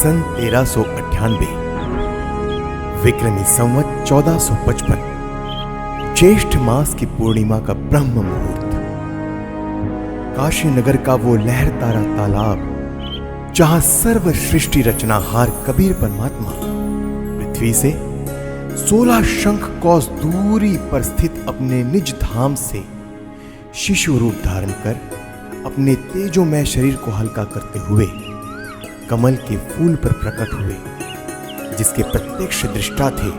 सन 1398, विक्रमी संवत 1455, ज्येष्ठ मास की पूर्णिमा का ब्रह्म मुहूर्त, काशी नगर का वो लहरतारा तालाब जहां सर्व सृष्टि रचनाहार कबीर परमात्मा पृथ्वी से 16 शंख कौस दूरी पर स्थित अपने निज धाम से शिशु रूप धारण कर अपने तेजोमय शरीर को हल्का करते हुए कमल के फूल पर प्रकट हुए, जिसके प्रत्यक्ष दृष्टा थे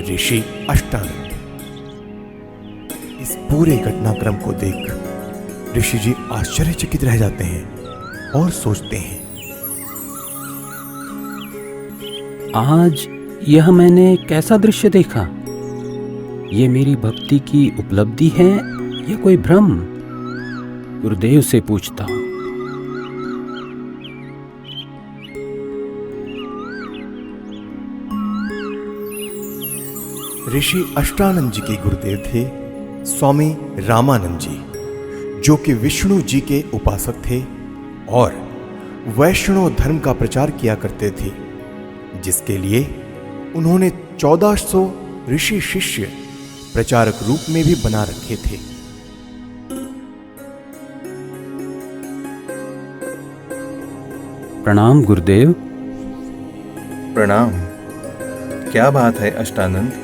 ऋषि अष्टानंद। इस पूरे घटनाक्रम को देख ऋषि जी आश्चर्यचकित रह जाते हैं और सोचते हैं, आज यह मैंने कैसा दृश्य देखा? ये मेरी भक्ति की उपलब्धि है या कोई भ्रम? गुरुदेव से पूछता हूं। ऋषि अष्टानंद जी के गुरुदेव थे स्वामी रामानंद जी, जो कि विष्णु जी के उपासक थे और वैष्णव धर्म का प्रचार किया करते थे, जिसके लिए उन्होंने 1400 ऋषि शिष्य प्रचारक रूप में भी बना रखे थे। प्रणाम गुरुदेव। प्रणाम। क्या बात है अष्टानंद,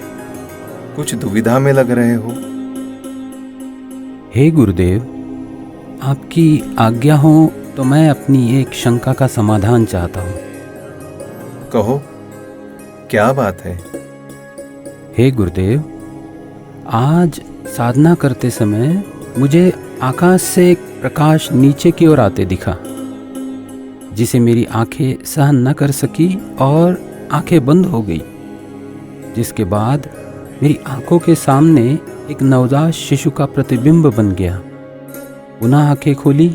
कुछ दुविधा में लग रहे हो? हे गुरुदेव, आपकी आज्ञा हो तो मैं अपनी एक शंका का समाधान चाहता हूँ। कहो, क्या बात है? हे गुरुदेव, आज साधना करते समय मुझे आकाश से एक प्रकाश नीचे की ओर आते दिखा, जिसे मेरी आंखें सहन न कर सकी और आंखें बंद हो गई, जिसके बाद मेरी आंखों के सामने एक नवजात शिशु का प्रतिबिंब बन गया। पुनः आंखें खोली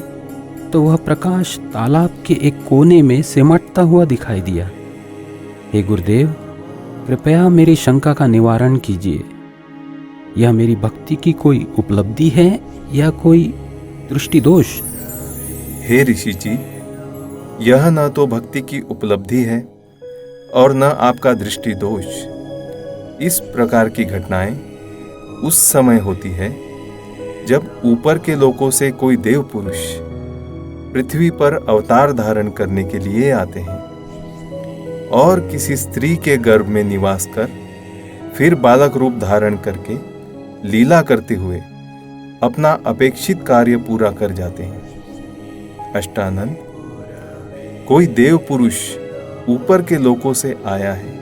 तो वह प्रकाश तालाब के एक कोने में सिमटता हुआ दिखाई दिया। हे गुरुदेव, कृपया मेरी शंका का निवारण कीजिए। यह मेरी भक्ति की कोई उपलब्धि है या कोई दृष्टि दोष? हे ऋषि जी, यह न तो भक्ति की उपलब्धि है और न आपका दृष्टि दोष। इस प्रकार की घटनाएं उस समय होती है जब ऊपर के लोकों से कोई देव पुरुष पृथ्वी पर अवतार धारण करने के लिए आते हैं और किसी स्त्री के गर्भ में निवास कर फिर बालक रूप धारण करके लीला करते हुए अपना अपेक्षित कार्य पूरा कर जाते हैं। अष्टानंद, कोई देव पुरुष ऊपर के लोकों से आया है।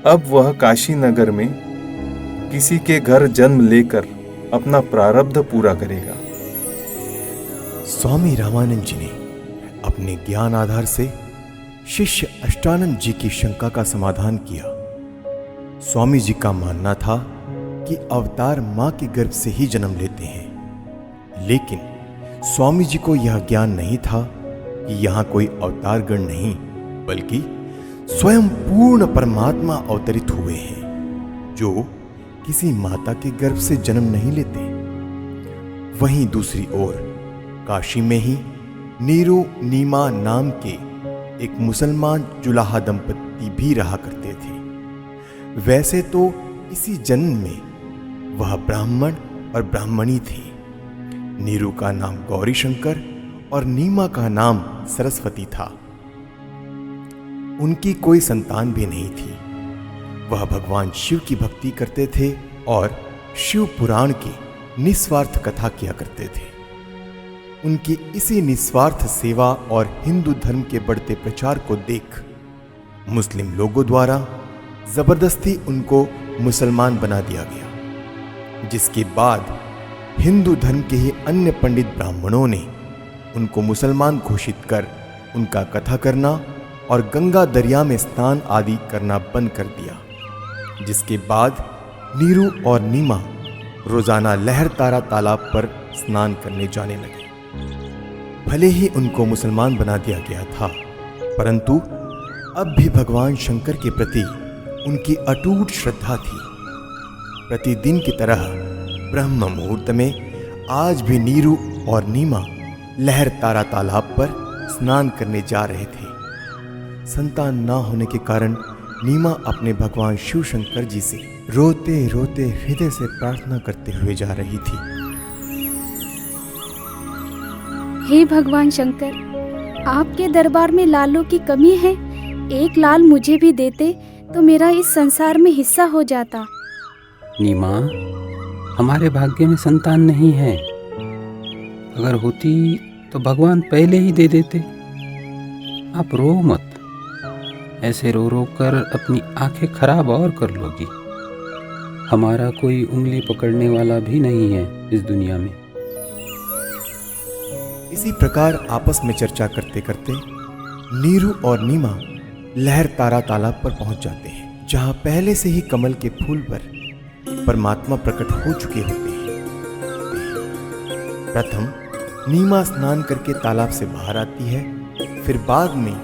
अब वह काशी नगर में किसी के घर जन्म लेकर अपना प्रारब्ध पूरा करेगा। स्वामी रामानंद जी ने अपने ज्ञान आधार से शिष्य अष्टानंद जी की शंका का समाधान किया। स्वामी जी का मानना था कि अवतार मां के गर्भ से ही जन्म लेते हैं, लेकिन स्वामी जी को यह ज्ञान नहीं था कि यहां कोई अवतार गण नहीं, बल्कि स्वयं पूर्ण परमात्मा अवतरित हुए हैं, जो किसी माता के गर्भ से जन्म नहीं लेते। वहीं दूसरी ओर काशी में ही नीरू नीमा नाम के एक मुसलमान जुलाहा दंपति भी रहा करते थे। वैसे तो इसी जन्म में वह ब्राह्मण और ब्राह्मणी थी। नीरू का नाम गौरी शंकर और नीमा का नाम सरस्वती था। उनकी कोई संतान भी नहीं थी। वह भगवान शिव की भक्ति करते थे और शिव पुराण की निस्वार्थ कथा किया करते थे। उनकी इसी निस्वार्थ सेवा और हिंदू धर्म के बढ़ते प्रचार को देख मुस्लिम लोगों द्वारा जबरदस्ती उनको मुसलमान बना दिया गया, जिसके बाद हिंदू धर्म के ही अन्य पंडित ब्राह्मणों ने उनको मुसलमान घोषित कर उनका कथा करना और गंगा दरिया में स्नान आदि करना बंद कर दिया, जिसके बाद नीरू और नीमा रोजाना लहरतारा तालाब पर स्नान करने जाने लगे। भले ही उनको मुसलमान बना दिया गया था, परंतु अब भी भगवान शंकर के प्रति उनकी अटूट श्रद्धा थी। प्रतिदिन की तरह ब्रह्म मुहूर्त में आज भी नीरू और नीमा लहरतारा तालाब पर स्नान करने जा रहे थे। संतान ना होने के कारण नीमा अपने भगवान शिव शंकर जी से रोते रोते हृदय से प्रार्थना करते हुए जा रही थी। हे भगवान शंकर, आपके दरबार में लालों की कमी है। एक लाल मुझे भी देते तो मेरा इस संसार में हिस्सा हो जाता। नीमा, हमारे भाग्य में संतान नहीं है। अगर होती तो भगवान पहले ही दे देते। आप रो मत। ऐसे रो रो कर अपनी आंखें खराब और कर लोगी। हमारा कोई उंगली पकड़ने वाला भी नहीं है इस दुनिया में। इसी प्रकार आपस में चर्चा करते करते नीरू और नीमा लहर तारा तालाब पर पहुंच जाते हैं, जहां पहले से ही कमल के फूल पर परमात्मा प्रकट हो चुके होते हैं। प्रथम नीमा स्नान करके तालाब से बाहर आती है, फिर बाद में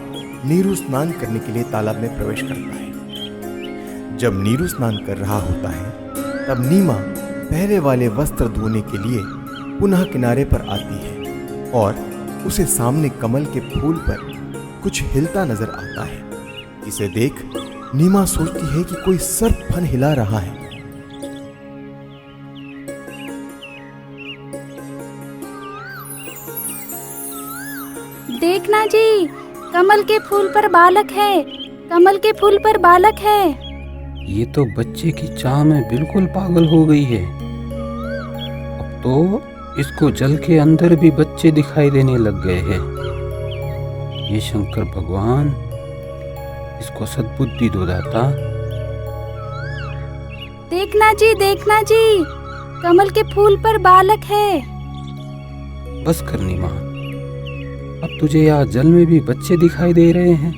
नीरू स्नान करने के लिए तालाब में प्रवेश करता है। जब नीरू स्नान कर रहा होता है तब नीमा पहले वाले वस्त्र धोने के लिए पुनः किनारे पर आती है और उसे सामने कमल के फूल पर कुछ हिलता नजर आता है, जिसे देख नीमा सोचती है कि कोई सर्प फन हिला रहा है। देखना जी, कमल के फूल पर बालक है। कमल के फूल पर बालक है। ये तो बच्चे की चाह में बिल्कुल पागल हो गई है। अब तो इसको जल के अंदर भी बच्चे दिखाई देने लग गए हैं। ये शंकर भगवान, इसको सद्बुद्धि दो दाता। देखना जी, कमल के फूल पर बालक है। बस कर नीमा, अब तुझे यहाँ जल में भी बच्चे दिखाई दे रहे हैं।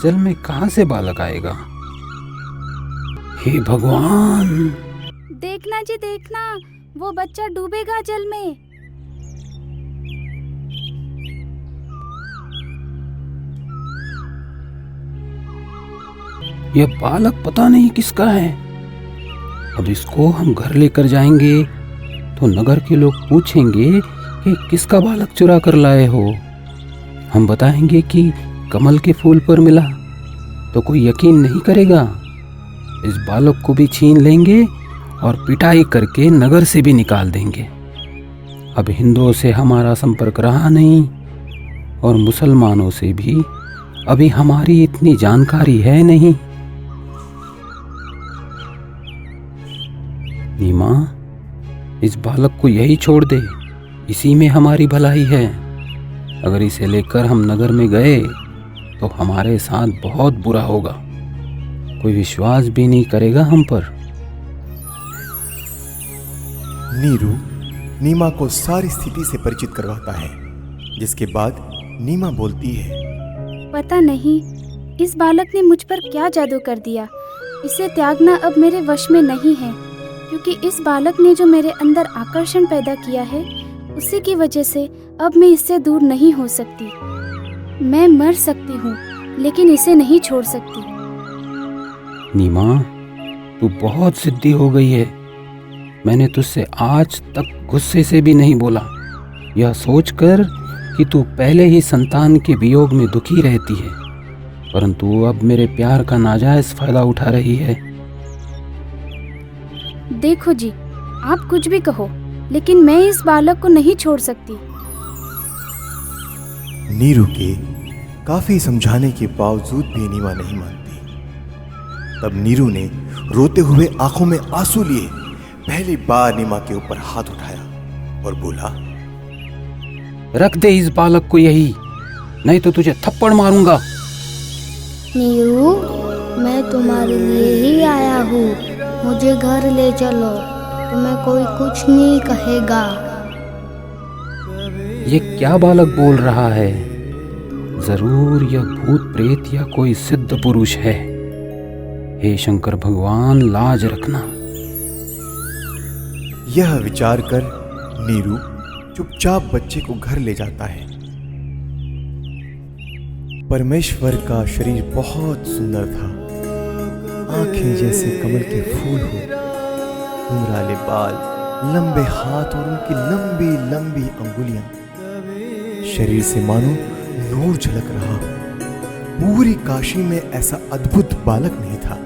जल में कहाँ से बालक आएगा? हे भगवान! देखना जी, देखना, वो बच्चा डूबेगा जल में। यह बालक पता नहीं किसका है। अब इसको हम घर लेकर जाएंगे तो नगर के लोग पूछेंगे कि किसका बालक चुरा कर लाए हो। हम बताएंगे कि कमल के फूल पर मिला तो कोई यकीन नहीं करेगा। इस बालक को भी छीन लेंगे और पिटाई करके नगर से भी निकाल देंगे। अब हिंदुओं से हमारा संपर्क रहा नहीं और मुसलमानों से भी अभी हमारी इतनी जानकारी है नहीं। नीमा, इस बालक को यही छोड़ दे, इसी में हमारी भलाई है। अगर इसे लेकर हम नगर में गए तो हमारे साथ बहुत बुरा होगा। कोई विश्वास भी नहीं करेगा हम पर। नीरू नीमा को सारी स्थिति से परिचित करवाता है, जिसके बाद नीमा बोलती है, पता नहीं इस बालक ने मुझ पर क्या जादू कर दिया। इसे त्यागना अब मेरे वश में नहीं है, क्योंकि इस बालक ने जो मेरे अंदर आकर्षण पैदा किया है, उसी की वजह से अब मैं इससे दूर नहीं हो सकती। मैं मर सकती हूँ लेकिन इसे नहीं छोड़ सकती। नीमा, तू बहुत जिद्दी हो गई है। मैंने तुझसे आज तक गुस्से से भी नहीं बोला, यह सोचकर कि तू पहले ही संतान के वियोग में दुखी रहती है, परंतु अब मेरे प्यार का नाजायज फायदा उठा रही है। देखो जी, आप कुछ भी कहो, लेकिन मैं इस बालक को नहीं छोड़ सकती। नीरू के काफी समझाने के बावजूद भी नीमा नहीं मानती। तब नीरू ने रोते हुए आंखों में आंसू लिए पहली बार नीमा के ऊपर हाथ उठाया और बोला, रख दे इस बालक को यही, नहीं तो तुझे थप्पड़ मारूंगा। नीरू, मैं तुम्हारे लिए ही आया हूँ। मुझे घर ले चलो, तुम्हें कोई कुछ नहीं कहेगा। ये क्या बालक बोल रहा है? जरूर यह भूत प्रेत या कोई सिद्ध पुरुष है। हे शंकर भगवान, लाज रखना। यह विचार कर नीरू चुपचाप बच्चे को घर ले जाता है। परमेश्वर का शरीर बहुत सुंदर था, आंखें जैसे कमल के फूल हो, घुंघराले बाल, लंबे हाथ और उनकी लंबी लंबी अंगुलियां। शरीर से मानो नूर झलक रहा हो। पूरी काशी में ऐसा अद्भुत बालक नहीं था।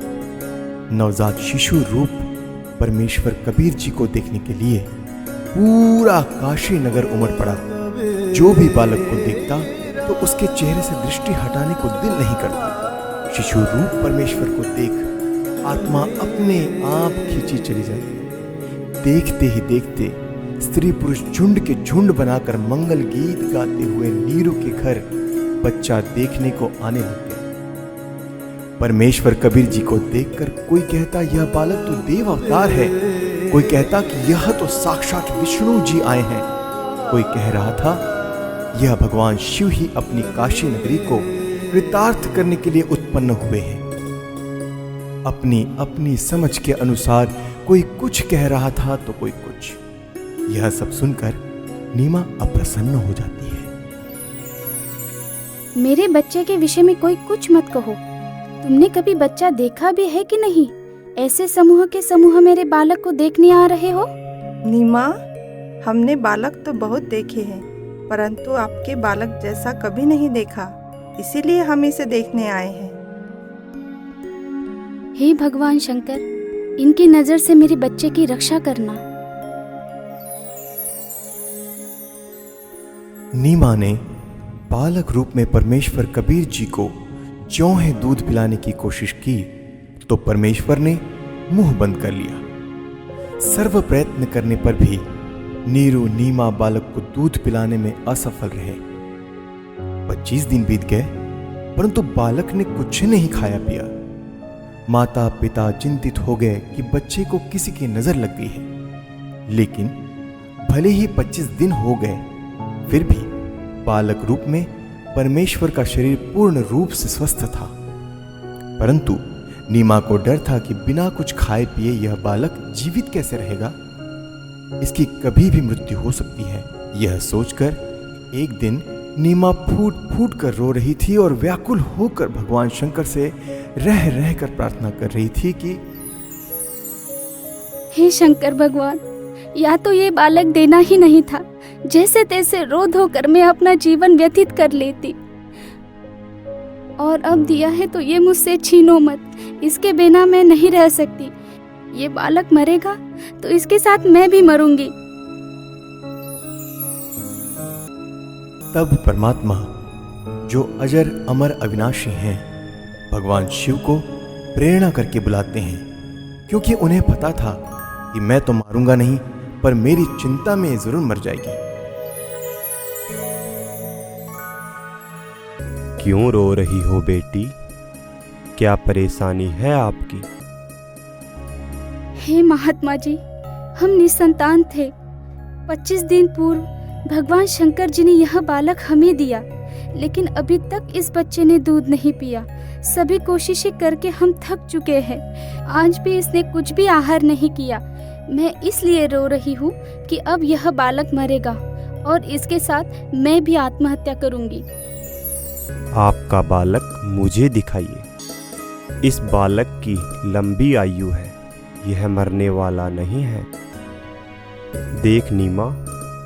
नवजात शिशु रूप परमेश्वर कबीर जी को देखने के लिए पूरा काशी नगर उमड़ पड़ा। जो भी बालक को देखता तो उसके चेहरे से दृष्टि हटाने को दिल नहीं करता। शिशु रूप परमेश्वर को देख आत्मा अपने आप खींची चली जाती। देखते ही देखते स्त्री पुरुष झुंड के झुंड बनाकर मंगल गीत गाते हुए नीरू के घर बच्चा देखने को आने लग गए। परमेश्वर कबीर जी को देखकर कोई कहता यह बालक तो देव अवतार है, कोई कहता कि यह तो साक्षात विष्णु जी आए हैं, कोई कह रहा था यह भगवान शिव ही अपनी काशी नगरी को कृतार्थ करने के लिए उत्पन्न हुए हैं। अपनी अपनी समझ के अनुसार कोई कुछ कह रहा था तो कोई कुछ। यह सब सुनकर नीमा अप्रसन्न हो जाती है। मेरे बच्चे के विषय में कोई कुछ मत कहो। तुमने कभी बच्चा देखा भी है कि नहीं? ऐसे समूह के समूह मेरे बालक को देखने आ रहे हो? नीमा, हमने बालक तो बहुत देखे हैं, परंतु आपके बालक जैसा कभी नहीं देखा, इसीलिए हम इसे देखने आए हैं। हे भगवान शंकर, इनकी नजर से मेरे बच्चे की रक्षा करना। नीमा ने बालक रूप में परमेश्वर कबीर जी को ज्यों है दूध पिलाने की कोशिश की तो परमेश्वर ने मुंह बंद कर लिया। सर्व प्रयत्न करने पर भी नीरू नीमा बालक को दूध पिलाने में असफल रहे। 25 दिन बीत गए परंतु बालक ने कुछ नहीं खाया पिया। माता पिता चिंतित हो गए कि बच्चे को किसी की नजर लग गई है। लेकिन भले ही 25 दिन हो गए फिर भी बालक रूप में परमेश्वर का शरीर पूर्ण रूप से स्वस्थ था। परंतु नीमा को डर था कि बिना कुछ खाए पिए यह बालक जीवित कैसे रहेगा, इसकी कभी भी मृत्यु हो सकती है। यह सोचकर एक दिन नीमा फूट फूट कर रो रही थी और व्याकुल होकर भगवान शंकर से रह रह कर प्रार्थना कर रही थी कि हे शंकर भगवान, या तो ये बालक देना ही नहीं था, जैसे तैसे रो धो कर मैं अपना जीवन व्यतीत कर लेती, और अब दिया है तो ये मुझसे छीनो मत, इसके बिना मैं नहीं रह सकती। ये बालक मरेगा तो इसके साथ मैं भी मरूंगी। तब परमात्मा जो अजर अमर अविनाशी हैं भगवान शिव को प्रेरणा करके बुलाते हैं, क्योंकि उन्हें पता था कि मैं तो मारूंगा नहीं पर मेरी चिंता में जरूर मर जाएगी। क्यों रो रही हो बेटी? क्या परेशानी है आपकी? हे महात्मा जी, हम निसंतान थे। 25 दिन पूर्व भगवान शंकर जी ने यह बालक हमें दिया, लेकिन अभी तक इस बच्चे ने दूध नहीं पिया। सभी कोशिशें करके हम थक चुके हैं। आज भी इसने कुछ भी आहार नहीं किया। मैं इसलिए रो रही हूँ कि अब यह बालक मरेगा और इसके साथ मैं भी आत्महत्या करूंगी। आपका बालक मुझे दिखाइए। इस बालक की लंबी आयु है, यह मरने वाला नहीं है। देख नीमा,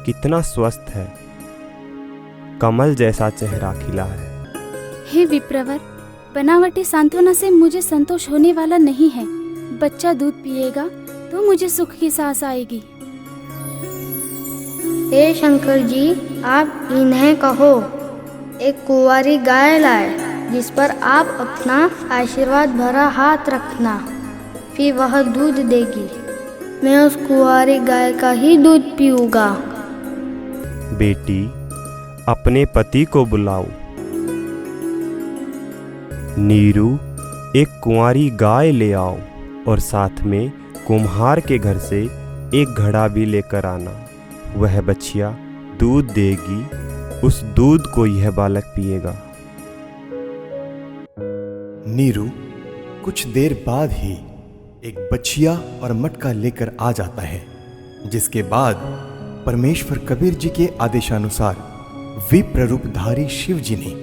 कितना स्वस्थ है, कमल जैसा चेहरा खिला है। हे विप्रवर, बनावटी सांत्वना से मुझे संतोष होने वाला नहीं है। बच्चा दूध पिएगा तो मुझे सुख की सांस आएगी। हे शंकर जी, आप इन्हें कहो एक कुंवारी गाय लाए, जिस पर आप अपना आशीर्वाद भरा हाथ रखना, फिर वह दूध देगी। मैं उस कुंवारी गाय का ही दूध पीऊंगा। बेटी, अपने पति को बुलाओ। नीरू, एक कुंवारी गाय ले आओ और साथ में कुम्हार के घर से एक घड़ा भी लेकर आना। वह बछिया दूध देगी, उस दूध को यह बालक पिएगा। नीरू कुछ देर बाद ही एक बछिया और मटका लेकर आ जाता है, जिसके बाद परमेश्वर कबीर जी के आदेशानुसार विप्र रूपधारी शिव जी ने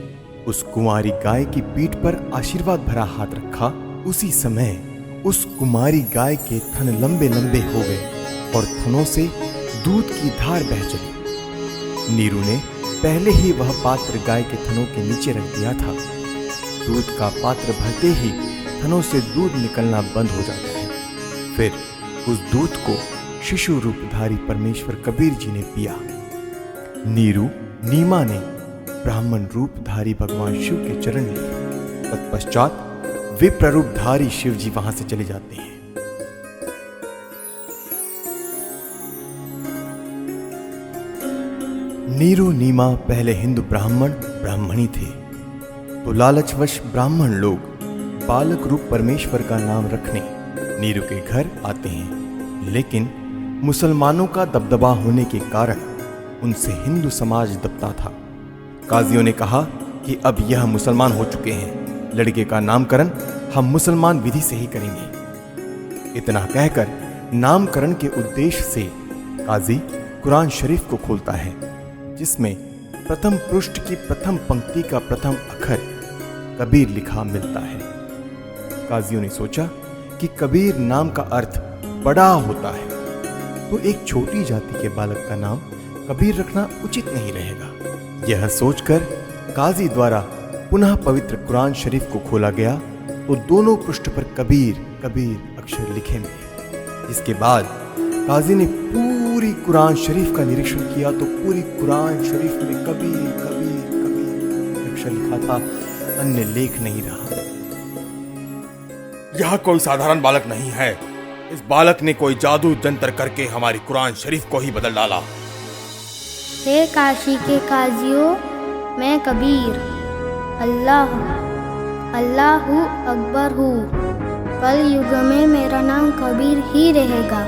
उस कुंवारी गाय की पीठ पर आशीर्वाद भरा हाथ रखा। उसी समय उस कुमारी गाय के थन लंबे लंबे हो गए और थनों से दूध की धार बह चली। नीरू ने पहले ही वह पात्र गाय के थनों के नीचे रख दिया था। दूध का पात्र भरते ही थनों से दूध निकलना बंद हो जाता है। फिर उस दूध को शिशु रूपधारी परमेश्वर कबीर जी ने पिया। नीरू नीमा ने ब्राह्मण रूपधारी भगवान शिव के चरण लिए। तत्पश्चात विप्र रूपधारी शिव जी वहां से चले जाते हैं। नीरू नीमा पहले हिंदू ब्राह्मण ब्राह्मणी थे, तो लालचवश ब्राह्मण लोग बालक रूप परमेश्वर का नाम रखने नीरू के घर आते हैं। लेकिन मुसलमानों का दबदबा होने के कारण उनसे हिंदू समाज दबता था। काजियों ने कहा कि अब यह मुसलमान हो चुके हैं, लड़के का नामकरण हम मुसलमान विधि से ही करेंगे। इतना कहकर नामकरण के उद्देश्य से काजी कुरान शरीफ को खोलता है, जिसमें प्रथम पृष्ठ की प्रथम पंक्ति का प्रथम अक्षर कबीर लिखा मिलता है। काजियों ने सोचा कि कबीर नाम का अर्थ बड़ा होता है, तो एक छोटी जाति के बालक का नाम कबीर रखना उचित नहीं रहेगा। यह सोचकर काजी द्वारा पुनः पवित्र कुरान शरीफ को खोला गया, तो दोनों पृष्ठ पर कबीर कबीर अक्षर लिखे मिले। इसके बाद काजी ने पूरी कुरान शरीफ का निरीक्षण किया, तो पूरी कुरान शरीफ में कबीर कबीर कबीर अक्षर लिखा था, अन्य लेख नहीं रहा। यह कोई साधारण बालक नहीं है, इस बालक ने कोई जादू जंतर करके हमारी कुरान शरीफ को ही बदल डाला। हे काशी के काजियों, मैं कबीर अल्लाह अकबर हूँ। कल युग में मेरा नाम कबीर ही रहेगा।